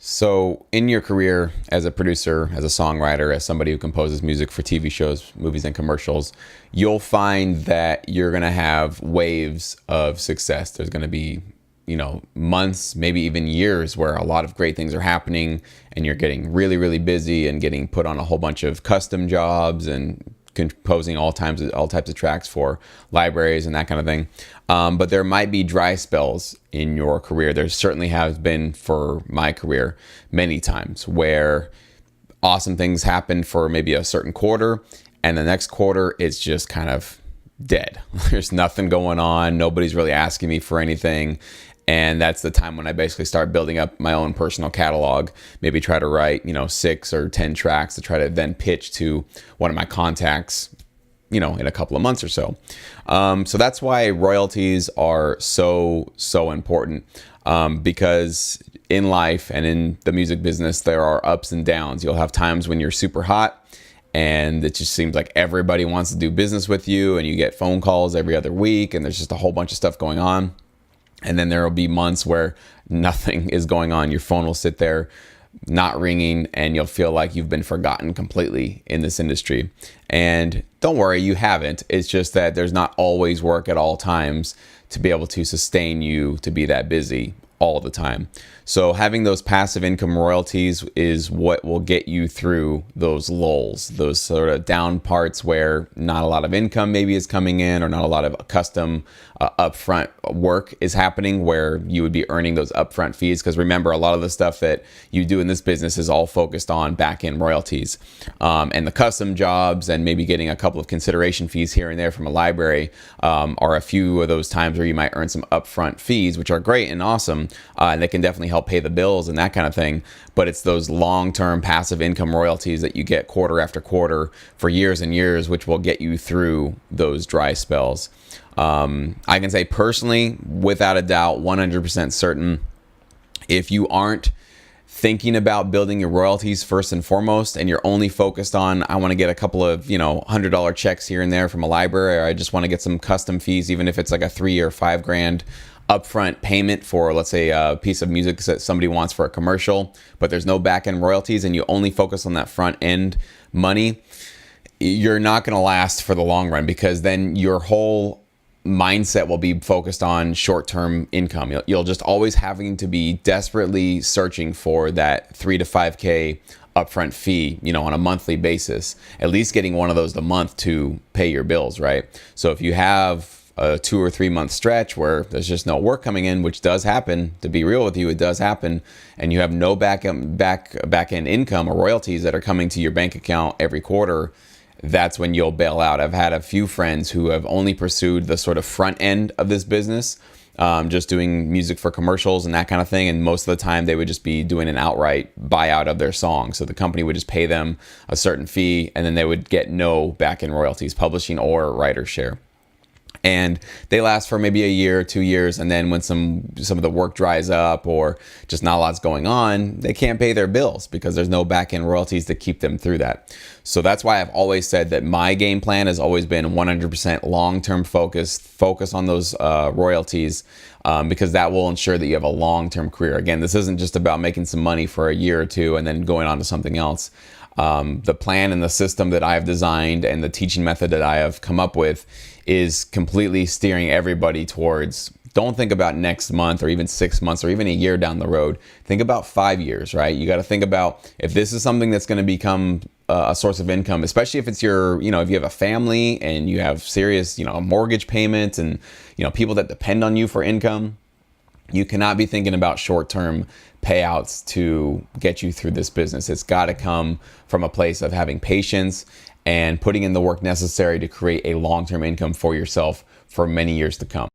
So, in your career as a producer, as a songwriter, as somebody who composes music for TV shows, movies, and commercials, you'll find that you're going to have waves of success. There's going to be, months, maybe even years where a lot of great things are happening and you're getting really, really busy and getting put on a whole bunch of custom jobs and composing all types of tracks for libraries and that kind of thing. But there might be dry spells in your career. There certainly has been for my career many times where awesome things happen for maybe a certain quarter, and the next quarter it's just kind of dead. There's nothing going on. Nobody's really asking me for anything. And that's the time when I basically start building up my own personal catalog, maybe try to write, 6 or 10 tracks to try to then pitch to one of my contacts, in a couple of months or so. So that's why royalties are so important, because in life and in the music business, there are ups and downs. You'll have times when you're super hot and it just seems like everybody wants to do business with you and you get phone calls every other week and there's just a whole bunch of stuff going on. And then there will be months where nothing is going on. Your phone will sit there not ringing and you'll feel like you've been forgotten completely in this industry. And don't worry, you haven't. It's just that there's not always work at all times to be able to sustain you to be that busy all the time. So having those passive income royalties is what will get you through those lulls, those sort of down parts where not a lot of income maybe is coming in or not a lot of custom upfront work is happening where you would be earning those upfront fees. Because remember, a lot of the stuff that you do in this business is all focused on back-end royalties, and the custom jobs and maybe getting a couple of consideration fees here and there from a library are a few of those times where you might earn some upfront fees, which are great and awesome, and they can definitely help pay the bills and that kind of thing. But it's those long-term passive income royalties that you get quarter after quarter for years and years, which will get you through those dry spells. I can say personally, without a doubt, 100% certain, if you aren't thinking about building your royalties first and foremost, and you're only focused on, I want to get a couple of, $100 checks here and there from a library, or I just want to get some custom fees, even if it's like a $3 or $5 grand upfront payment for, let's say, a piece of music that somebody wants for a commercial, but there's no back end royalties and you only focus on that front end money, you're not going to last for the long run, because then your whole mindset will be focused on short-term income. You'll just always having to be desperately searching for that 3 to 5K upfront fee, on a monthly basis, at least getting one of those a month to pay your bills, right? So if you have a 2 or 3 month stretch where there's just no work coming in, which does happen, to be real with you, it does happen, and you have no back end income or royalties that are coming to your bank account every quarter, that's when you'll bail out. I've had a few friends who have only pursued the sort of front end of this business, just doing music for commercials and that kind of thing. And most of the time they would just be doing an outright buyout of their song. So the company would just pay them a certain fee and then they would get no back end royalties, publishing or writer share. And they last for maybe a year, 2 years, and then when some of the work dries up or just not a lot's going on, they can't pay their bills because there's no back-end royalties to keep them through that. So that's why I've always said that my game plan has always been 100% long-term focus on those royalties, because that will ensure that you have a long-term career. Again, this isn't just about making some money for a year or two and then going on to something else. The plan and the system that I have designed and the teaching method that I have come up with is completely steering everybody towards, don't think about next month or even 6 months or even a year down the road. Think about 5 years, right? You got to think about if this is something that's going to become a source of income, especially if it's your, if you have a family and you have serious, mortgage payments and, people that depend on you for income. You cannot be thinking about short-term payouts to get you through this business. It's got to come from a place of having patience and putting in the work necessary to create a long-term income for yourself for many years to come.